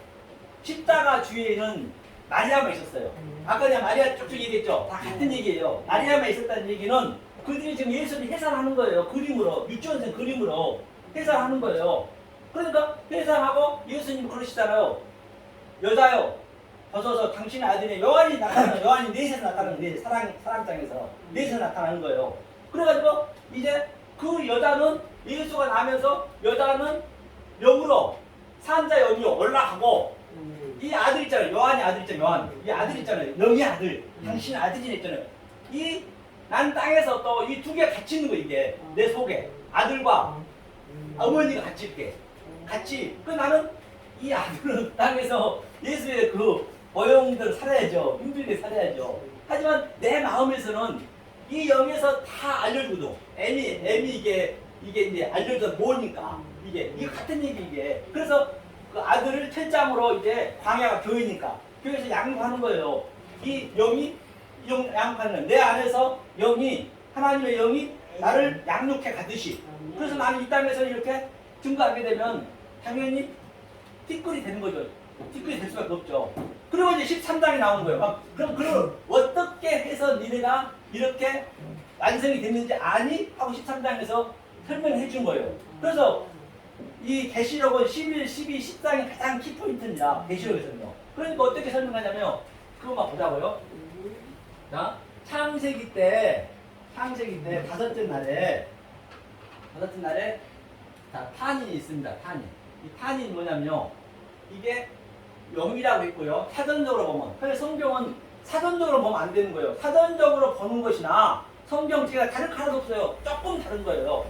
십자가 주위에는 마리아가 있었어요. 아까 내가 마리아 쭉쭉 얘기했죠. 다 같은 얘기예요. 마리아만 있었다는 얘기는 그들이 지금 예수를 해산하는 거예요. 그림으로 유치원생 그림으로 해산하는 거예요. 그러니까 해산하고 예수님 그러시잖아요. 여자요 벗어서 당신의 아들의 요한이 나타나는 요한이 넷에서 나타나는 넷 사랑장에서 넷에서 나타나는 거예요. 그래가지고 이제 그 여자는 예수가 나면서 여자는 영으로 산자 영이 올라가고 이 아들 있잖아요. 요한이 아들 있잖아요. 요한 이 아들 있잖아요. 영의 아들 당신의 아들이 있잖아요. 이 난 땅에서 또 이 두 개 같이 있는 거 이게 내 속에 아들과 어머니가 같이 이렇게 같이 나는 이 아들은 땅에서 예수의 그 모형대로 살아야죠. 힘들게 살아야죠. 하지만 내 마음에서는 이 영에서 다 알려주거든. 애미 이게 이제 알려줘 뭐니까 이게 같은 얘기 이게. 그래서 그 아들을 철장으로 이제 광야가 교회니까 교회에서 양육하는 거예요. 이 영이 양육하는 내 안에서 영이 하나님의 영이 나를 양육해 가듯이. 그래서 나는 이 땅에서 이렇게 증거하게 되면 당연히 티끌이 되는 거죠. 티끌이 될 수밖에 없죠. 그리고 이제 13장이 나오는 거예요. 그럼 어떻게 해서 니네가 이렇게 완성이 됐는지 아니? 하고 13장에서 설명해 준 거예요. 그래서 이 계시록은 11, 12, 13이 가장 키포인트입니다. 계시록에서는요. 그러니까 어떻게 설명하냐면 그것만 보자고요. 자, 창세기 때 다섯째 날에 자, 탄이 있습니다. 이 탄이 뭐냐면요. 이게 영이라고 있고요. 사전적으로 보면. 그래서 성경은 사전적으로 보면 안 되는 거예요. 사전적으로 보는 것이나 성경체가 다를 하나도 없어요. 조금 다른 거예요.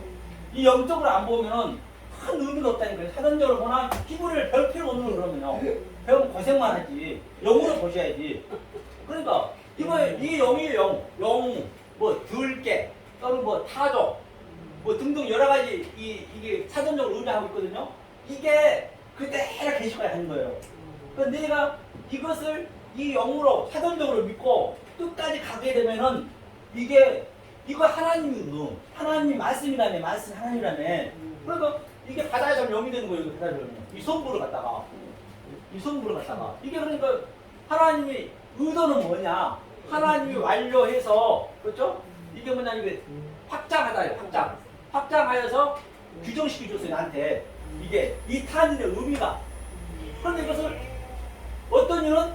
이 영적으로 안 보면은 큰 의미가 없다니까요. 사전적으로 보나 피부를 별 필요 없는 거 그러면요. 배우면 고생만 하지. 영으로 보셔야지. 그러니까 이 영이에요. 뭐 들깨 또는 뭐 타조 뭐 등등 여러 가지 이게 사전적으로 의미하고 있거든요. 이게 그대로 계시록에 하는 거예요. 그러니까 내가 이것을 이 영으로 사전적으로 믿고 끝까지 가게 되면은 이거 하나님이거든. 하나님 말씀이라며 말씀 하나님이라며. 그러니까 이게 바다에서 영이 되는 거예요. 바다에서 이 성부를 갖다가 이게 그러니까 하나님의 의도는 뭐냐? 하나님이 완료해서 그렇죠? 이게 뭐냐 이게 확장하다요. 확장하여서 규정시켜줬어요. 나한테 이게 이 탄인의 의미가. 그런데 이것을 어떤 이는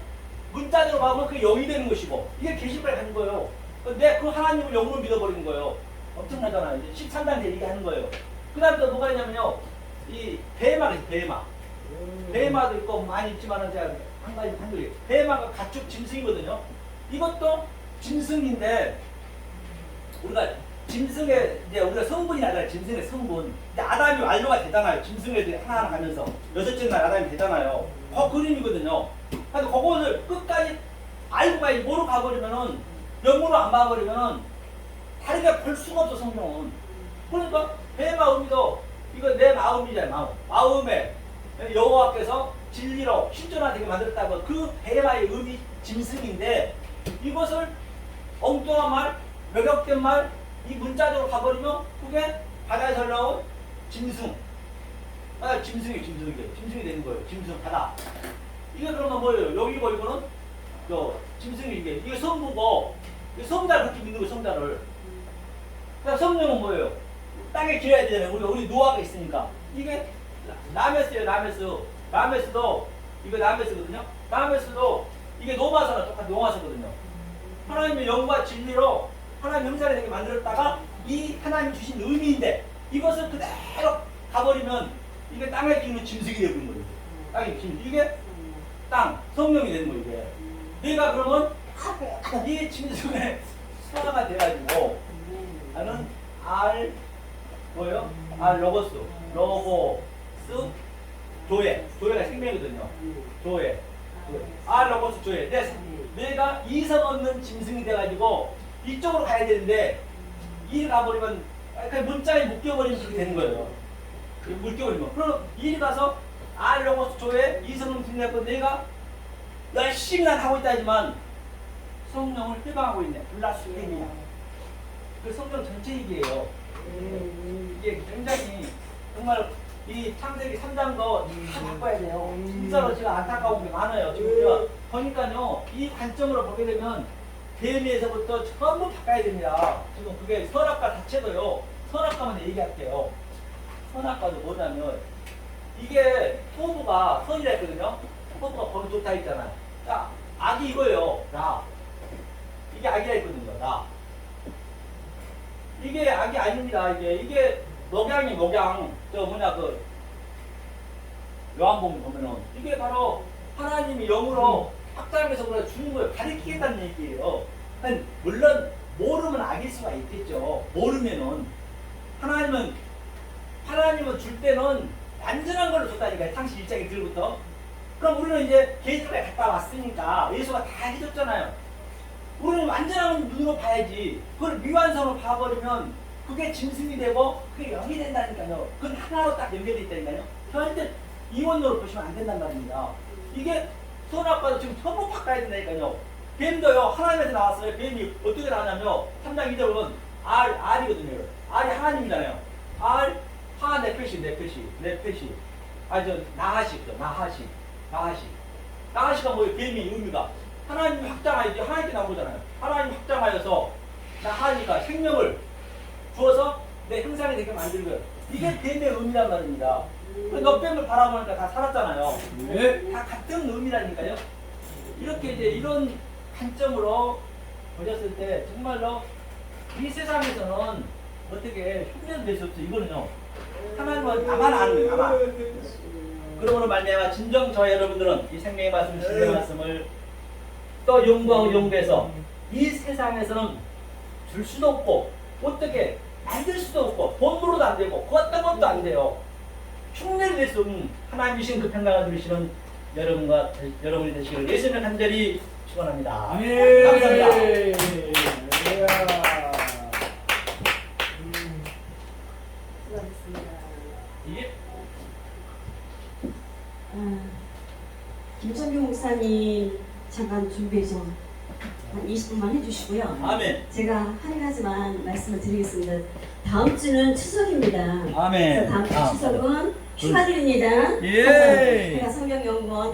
문자적으로 봐보면 그 영이 되는 것이고 이게 계시록에 하는 거예요. 근데 그 하나님을 영으로 믿어버리는 거예요. 엄청나잖아요. 이제 13장에 얘기하는 거예요. 그 다음에 또 뭐가 있냐면요. 이 배마가 있어요. 배마도 있고 많이 있지만은 제가 한 가지 한글이 배마가 가축 짐승이거든요. 이것도 짐승인데 우리가 짐승의 이제 우리가 성분이 나잖아요. 짐승의 성분. 이제 아담이 완료가 되잖아요. 짐승을 하나하나 가면서 여섯째 날 아담이 되잖아요. 그 그림이거든요. 그래서 그것을 끝까지 알고 가야지 모르고 가버리면은 영으로 안 봐버리면은 다르게 볼 수가 없어 성경은. 그러니까 내 마음이도 이거 내 마음이잖아요. 마음에 여호와께서 진리로 신존하게 만들었다고 그 배마의 의미 짐승인데 이것을 엉뚱한 말, 왜곡된 말, 이 문자적으로 가버리면 그게 바다에서 나온 짐승. 짐승이 되는 거예요. 짐승 바다. 이게 그러면 뭐예요? 여기고 이거는 짐승이 이게 성부고 성자를 그렇게 믿는 거예요. 성자를. 그럼 성령은 뭐예요? 땅에 기어야 되잖아요. 우리 노아가 있으니까. 이게 라메스예요. 라메스도 이거 라메스거든요. 라메스도 이게 노마사랑 똑같은 노마사거든요. 하나님의 영과 진리로 하나님 형상을 되게 만들었다가 이 하나님 주신 의미인데 이것을 그대로 가버리면 이게 땅에 기는 짐승이 되는 거예요. 땅에 기는 이게 땅 성령이 되는 거예요. 이게 내가 그러면 이 짐승의 수화가 돼가지고 나는 뭐예요? 로고스 조회가 생명이거든요. 조회 로고스 조회. 내가 이성 없는 짐승이 돼가지고 이쪽으로 가야 되는데 이리 가버리면 그냥 문자에 묶여버리면 그렇게 되는 거예요. 묶여버리면 그럼 이리 가서 로고스 조회 이성 없는 짐승이 되고 내가 열심히 난 하고 있다지만 성령을 해방하고 있네. 블라스페미야. 그 성경 전체 얘기예요. 이게 굉장히 정말 이 창세기 3장도 다 바꿔야 돼요. 진짜로 제가 안타까운 게 많아요. 지금 제가 보니까요, 이 관점으로 보게 되면 대미에서부터 전부 바꿔야 됩니다. 지금 그게 선악과 자체도요. 선악과만 얘기할게요. 선악과도 뭐냐면 이게 토부가 선이라 했거든요. 토부가 거기 좋다 했잖아요. 자, 악이 이거예요. 나. 이게 악이라 했거든요. 나. 이게 악이 아닙니다. 이게 목양 요한복음 보면은 이게 바로 하나님이 영으로 확장해서 그래 주는 거예요. 가르치겠다는 얘기예요. 물론 모르면 악일 수가 있겠죠. 모르면은 하나님은 줄 때는 완전한 걸로 줬다니까요. 창시 1장의 들부터. 그럼 우리는 이제 계시록에 갔다 왔으니까 예수가 다 해줬잖아요. 우리는 완전한 눈으로 봐야지. 그걸 미완성으로 봐버리면 그게 짐승이 되고 그게 영이 된다니까요. 그건 하나로 딱 연결되어 있다니까요. 절대 이원으로 보시면 안 된단 말입니다. 이게 선악과도 지금 전부 바꿔야 된다니까요. 뱀도요, 하나님에서 나왔어요. 뱀이 어떻게 나왔냐면 3장 2절 보면 R이거든요. R이 하나님이잖아요. R, 네페시. 나하시가 뭐예요? 뱀이 의미가 하나님이 확장하여야지. 하나님께 나온 거잖아요. 하나님이 확장하여서 나하니까 생명을 주어서 내 형상이 되게 만든 거예요. 이게 뱀의 의미란 말입니다. 너 뱀을 바라보니까 다 살았잖아요. 다 같은 의미라니까요. 이렇게 이제 이런 관점으로 보셨을 때 정말로 이 세상에서는 어떻게 흉내낼 수 없어. 이거는요. 하나님은 나만 아는 거예요. 나만. 그러므로 말미암아 진정 저 여러분들은 이 생명의 말씀, 진리의 말씀을 또 연구하고 연구해서 이 세상에서는 줄 수도 없고 어떻게 만들 수도 없고 돈으로도 안 되고 그 어떤 것도 안 돼요. 흉내를 낼 수 없는 하나님 주신 그 평강을 누리시는 여러분이 되시기를 예수님을 간절히 축원합니다. 감사합니다. 수고하셨습니다. 이게 김천규 목사님 잠깐 준비 좀 한 20분만 해주시고요. 아멘. 제가 한 가지만 말씀을 드리겠습니다. 다음 주는 추석입니다. 아멘. 그래서 다음 주 추석은 휴가드립니다. 예. 제가 성경연구원